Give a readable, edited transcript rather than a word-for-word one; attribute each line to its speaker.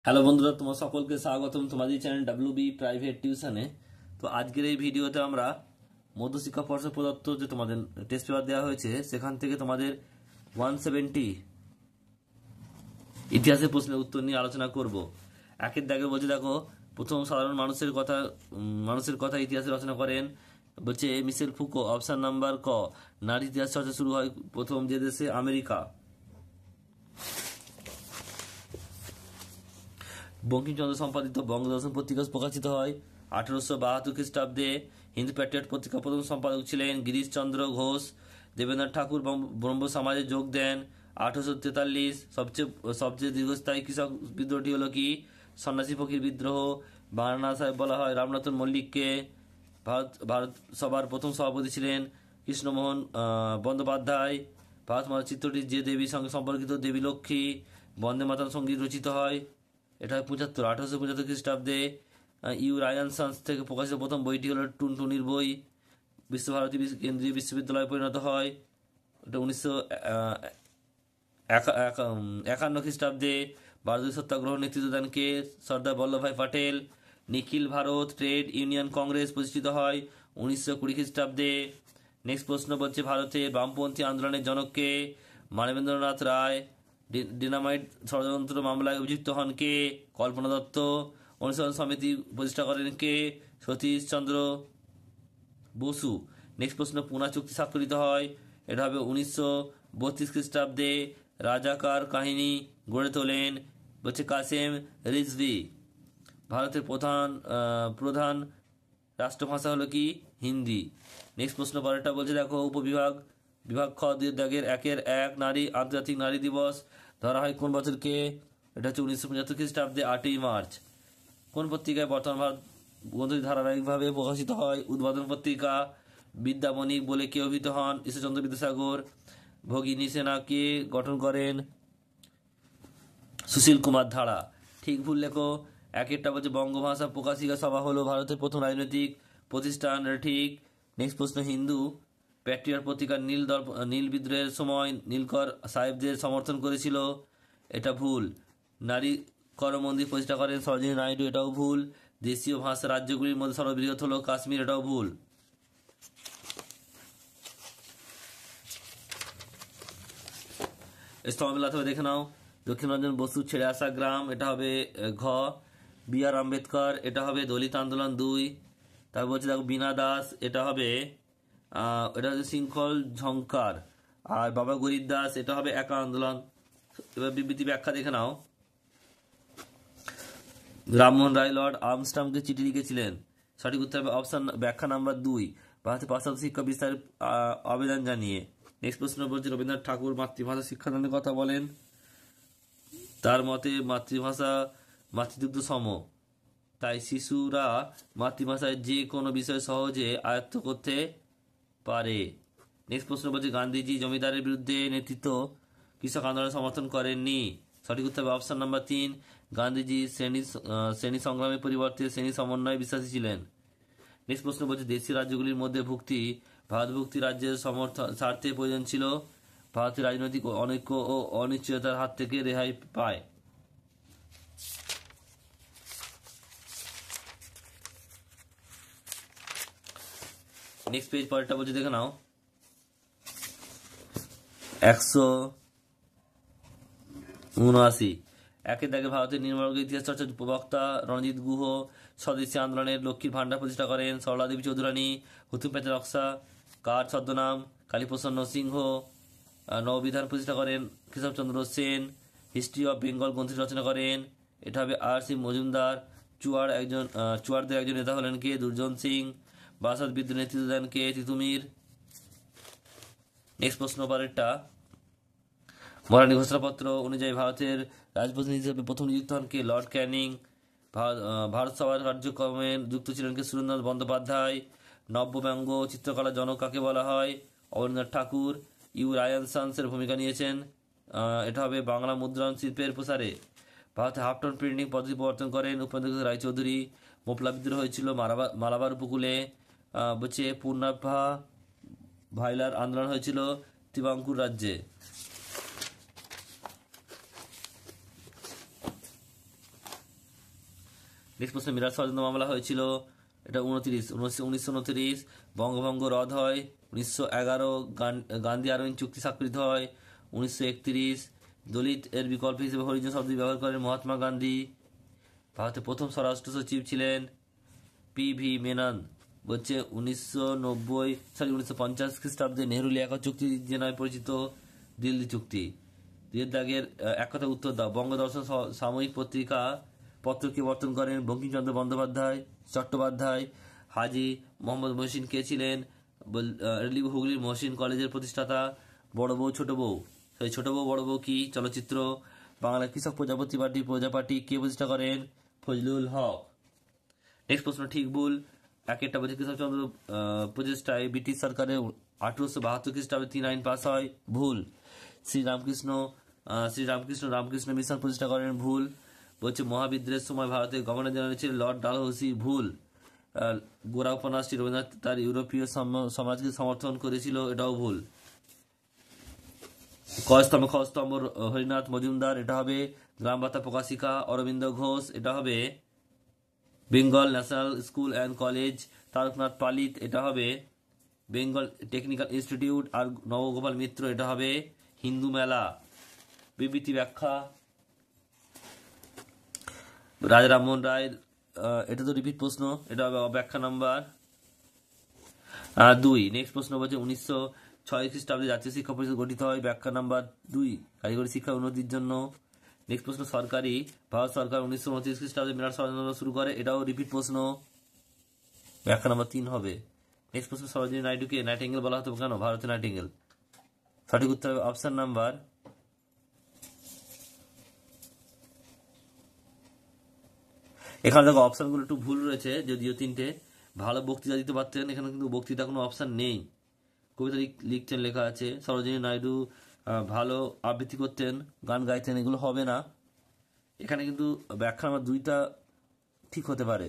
Speaker 1: Hello বন্ধুরা, তোমার সকলকে স্বাগতম তোমাদের চ্যানেল ডাব্লিউবি প্রাইভেট টিউশনে। তো আজকের এই ভিডিওতে আমরা মধ্যশিক্ষা পর্ষদ প্রদত্ত যে তোমাদের টেস্ট পেপার দেওয়া হয়েছে সেখান থেকে তোমাদের 170 ইতিহাসের প্রশ্নের উত্তর নিয়ে আলোচনা করব। একের দাগে বলছে, দেখো, প্রথম সাধারণ মানুষের কথা ইতিহাসে রচনা করেন বলছে মিশেল ফুকো। অপশন নাম্বার ক, নারী ইতিহাস চর্চা শুরু হয় প্রথম যে দেশে, আমেরিকা। বঙ্কিমচন্দ্র সম্পাদিত বঙ্গদর্শন পত্রিকা প্রকাশিত হয় 1872 খ্রিস্টাব্দে। হিন্দু প্যাট্রিয়ট পত্রিকা প্রথম সম্পাদক ছিলেন গিরিশচন্দ্র ঘোষ। দেবেন্দ্রনাথ ঠাকুর ব্রহ্ম সমাজে যোগ দেন 1843। সবচেয়ে দীর্ঘস্থায়ী কৃষক বিদ্রোহটি হলো কি? সন্ন্যাসী ফকির বিদ্রোহ। বাংলা সাহেব বলা হয় রামনাথন মল্লিককে। ভারত সভার প্রথম সভাপতি ছিলেন কৃষ্ণমোহন বন্দ্যোপাধ্যায়। ভারত মাতা চিত্রটি যে দেবীর সঙ্গে সম্পর্কিত, দেবী লক্ষ্মী। বন্দে মাতরম সঙ্গীত রচিত হয়, এটা 1875 খ্রিস্টাব্দে। রায়ান সান্স থেকে প্রকাশিত প্রথম বইটি হলো টুনটুনির বই। বিশ্বভারতী কেন্দ্রীয় বিশ্ববিদ্যালয়ে পরিণত হয়, এটা 1951 খ্রিস্টাব্দে। ভারতীয় সত্যাগ্রহ নেতৃত্ব দেন কে? সর্দার বল্লভভাই প্যাটেল। নিখিল ভারত ট্রেড ইউনিয়ন কংগ্রেস প্রতিষ্ঠিত হয় 1920 খ্রিস্টাব্দে। নেক্সট প্রশ্ন বলছে, ভারতে বামপন্থী আন্দোলনের জনক কে? মানবেন্দ্রনাথ রায়। ডিনামাইট ষড়যন্ত্র মামলায় অভিযুক্ত হন কে? কল্পনা দত্ত। অনুসরণ সমিতি প্রতিষ্ঠা করেন কে? সতীশচন্দ্র বসু। নেক্সট প্রশ্ন, পুনা চুক্তি স্বাক্ষরিত হয়, এটা হবে 1932 খ্রিস্টাব্দে। রাজাকার কাহিনী গড়ে তোলেন বলছে কাসেম রিজভি। ভারতের প্রধান রাষ্ট্রভাষা হলো কি? হিন্দি। নেক্সট প্রশ্ন পরেরটা বলছে, দেখো, বিভাগ খ দাগের 1 নারী আন্তর্জাতিক নারী দিবস ধরা হয় কোন বছরকে? এটা হচ্ছে 1975 খ্রিস্টাব্দে 8ই মার্চ। কোন পত্রিকায় বর্তমান ভারত গ্রন্থটি ধারাবাহিকভাবে প্রকাশিত হয়? উদ্বোধন পত্রিকা। বিদ্যাবণিক বলে কে অভিহিত হন? ঈশ্বরচন্দ্র বিদ্যাসাগর। ভগিনী সেনা কে গঠন করেন? সুশীল কুমার ধারা। ঠিক ভুল লেখো। একটা বলছে বঙ্গভাষা প্রকাশিকা সভা হলো ভারতের প্রথম রাজনৈতিক প্রতিষ্ঠান, ঠিক। নেক্সট প্রশ্ন, হিন্দু প্যাট্রিয়ট পত্রিকা নীল বিদ্রোহের সময় নীলকর সাহেবদের সমর্থন করেছিল, এটা ভুল। নারী কর মন্দির প্রতিষ্ঠা করেন সরোজিনী নাইডু, এটাও ভুল। দেশীয় ভাষা রাজ্যগুলির মধ্যে সর্ববৃহৎ হলো কাশ্মীর, এটাও ভুল। স্তম্ভমেলা থেকে দেখে নাও। দক্ষিণরঞ্জন বসু ছেড়ে আসা গ্রাম, এটা হবে ঘ। বি আর আম্বেদকর, এটা হবে দলিত আন্দোলন 2। তারপর বলছে, দেখো, বীণা দাস, এটা হবে শৃঙ্খল ঝংকার। আর বাবা গরিব দাস, এটা হবে একা আন্দোলন। এবার বিবৃতি ব্যাখ্যা দেখে নাও। রামমোহন রায় লর্ড আর্মস্ট্রংকে চিঠি লিখেছিলেন, সঠিক উত্তর হবে অপশন ব্যাখ্যা নাম্বার 2, ভারতের পাশ্চাত্য শিক্ষা বিস্তারের আবেদন জানিয়ে। নেক্সট প্রশ্ন বলছে, রবীন্দ্রনাথ ঠাকুর মাতৃভাষা শিক্ষাদানের কথা বলেন, তার মতে মাতৃভাষা মাতৃদুগ্ধ সম, তাই শিশুরা মাতৃভাষায় যে কোনো বিষয় সহজে আয়ত্ত করতে পারে। নেক্সট প্রশ্ন বলছে, গান্ধীজি জমিদারের বিরুদ্ধে নেতৃত্ব কৃষক আন্দোলন সমর্থন করেননি, সঠিক উত্তর হবে অপশন নাম্বার 3, গান্ধীজি শ্রেণী সংগ্রামের পরিবর্তে শ্রেণী সমন্বয়ে বিশ্বাসী ছিলেন। নেক্সট প্রশ্ন বলছে, দেশীয় রাজ্যগুলির মধ্যে ভারতভুক্তি রাজ্যের স্বার্থে প্রয়োজন ছিল, ভারতের রাজনৈতিক অনৈক্য ও অনিশ্চয়তার হাত থেকে রেহাই পায়। নেক্সট পেজ পরেরটা বলছে, দেখে নাও। 179 একের দাগে ভারতের নির্মলক ইতিহাস চর্চার প্রবক্তা রণজিৎ গুহ। স্বদেশী আন্দোলনের লক্ষ্মীর ভান্ডার প্রতিষ্ঠা করেন সরলা দেবী চৌধুরানী। হুতুম প্যাঁচা নকশা কার ছদ্মনাম? কালীপ্রসন্ন সিংহ। নববিধান প্রতিষ্ঠা করেন কেশবচন্দ্র সেন। হিস্ট্রি অফ বেঙ্গল গ্রন্থটি রচনা করেন, এটা হবে আর.সি. মজুমদার। চুয়ারদের একজন নেতা হলেন কে? দুর্জন সিং। বারাসাত বিদ্রোহের নেতৃত্ব দেন কে? তিতুমির। নেক্সট প্রশ্ন পরেরটা, মহারানী ঘোষণাপত্র অনুযায়ী ভারতের রাজপ্রতিনিধি হিসেবে প্রথম নিযুক্ত হন কে? লর্ড ক্যানিং। ভারত সভার কার্যক্রমে যুক্ত ছিলেন কে? সুরেন্দ্রনাথ বন্দ্যোপাধ্যায়। নব্যব্যঙ্গ চিত্রকলার জনক কাকে বলা হয়? অবনীন্দ্রনাথ ঠাকুর। রায়ান সান্সের ভূমিকা নিয়েছেন, এটা হবে বাংলা মুদ্রণ শিল্পের প্রসারে। ভারতে হাফটন প্রিন্টিং পদ্ধতি প্রবর্তন করেন উপেন্দ্রনাথ রায়চৌধুরী। মোপলা বিদ্রোহ হয়েছিল মালাবার উপকূলে। বলছে পূর্ণাভা ভাইলার আন্দোলন হয়েছিল ত্রিবাঙ্কুর রাজ্যে। নেক্সট প্রশ্ন, মিরাট ষড়যন্ত্র মামলা হয়েছিল, এটা 1929। বঙ্গভঙ্গ রদ হয় 1911। গান্ধী আরউইন চুক্তি স্বাক্ষরিত হয় 1931। দলিত এর বিকল্প হিসেবে হরিজন শব্দ ব্যবহার করেন মহাত্মা গান্ধী। ভারতের প্রথম স্বরাষ্ট্র সচিব ছিলেন PV মেনন। বলছে 1950 খ্রিস্টাব্দে নেহরু লিয়াকত চুক্তি যে নামে পরিচিত দিল্লি চুক্তি। দুয়ের দাগের এক কথা উত্তর দাও। বঙ্গদর্শন সাময়িক পত্রকে বর্তন করেন বঙ্কিমচন্দ্র বন্দ্যোপাধ্যায়। চট্টোপাধ্যায়। হাজী মোহাম্মদ মহসিন কে ছিলেন? হুগলির মহসিন কলেজের প্রতিষ্ঠাতা। বড় বউ ছোট বউ, ছোট বউ বড় বউ কি চলচ্চিত্র। বাংলা কৃষক প্রজাপাটি কে প্রতিষ্ঠা করেন? ফজলুল হক। নেক্সট প্রশ্ন, ঠিক ভুল। একটা বলছে কেশবচন্দ্র প্রচেষ্টায় ব্রিটিশ সরকারের 1872 খ্রিস্টাব্দে 3 আইন পাস হয়, ভুল। রামকৃষ্ণ মিশন প্রতিষ্ঠা করেন, ভুল। বলছে মহাবিদ্রোহের সময় ভারতের গভর্নর জেনারেল ছিলেন লর্ড ডালহৌসি, ভুল। গোরা উপন্যাসটি রবীন্দ্রনাথ তার ইউরোপীয় সমাজকে সমর্থন করেছিল, এটাও ভুল। খস্তম্ভ হরিনাথ মজুমদার, এটা হবে। গ্রাম বার্তা প্রকাশিকা অরবিন্দ ঘোষ, এটা হবে। Bengal national school and college Taraknath পালিত, এটা হবে। বেঙ্গল টেকনিক্যাল ইনস্টিটিউট আর নবগোপাল মিত্র, এটা হবে। হিন্দু মেলা। বিবৃতি ব্যাখ্যা রাজা রামমোহন রায়, এটা তো রিপিট প্রশ্ন, এটা হবে ব্যাখ্যা নাম্বার 2। নেক্সট প্রশ্ন বলছে 1906 খ্রিস্টাব্দে জাতীয় শিক্ষা পরিষদ গঠিত হয়, ব্যাখ্যা নাম্বার 2, কারিগরি শিক্ষা উন্নতির জন্য। নেক্সট প্রশ্ন, ভারত সরকার 1929 খ্রিস্টাব্দে মিরাট ষড়যন্ত্র শুরু করে, এটাও রিপিট প্রশ্ন, ব্যাখ্যা নাম্বার 3 হবে। নেক্সট প্রশ্ন, সরোজিনী নাইডুকে নাইটিঙ্গেল বলা হতো কেন? ভারতীয় নাইটিঙ্গেল। সঠিক উত্তর হবে অপশন নাম্বার, এখানে দেখো অপশনগুলো একটু ভুল রয়েছে, যদিও 3টে। ভালো বক্তৃতা দিতে পারতেন, এখানে কিন্তু বক্তৃতা কোনো অপশন নেই। কবিতা লিখতেন, লেখা আছে। সরোজিনী নাইডু ভালো আবৃত্তি করতেন, গান গাইতেন, এগুলো হবে না। এখানে কিন্তু ব্যাখ্যা নাম্বার 2টা ঠিক হতে পারে।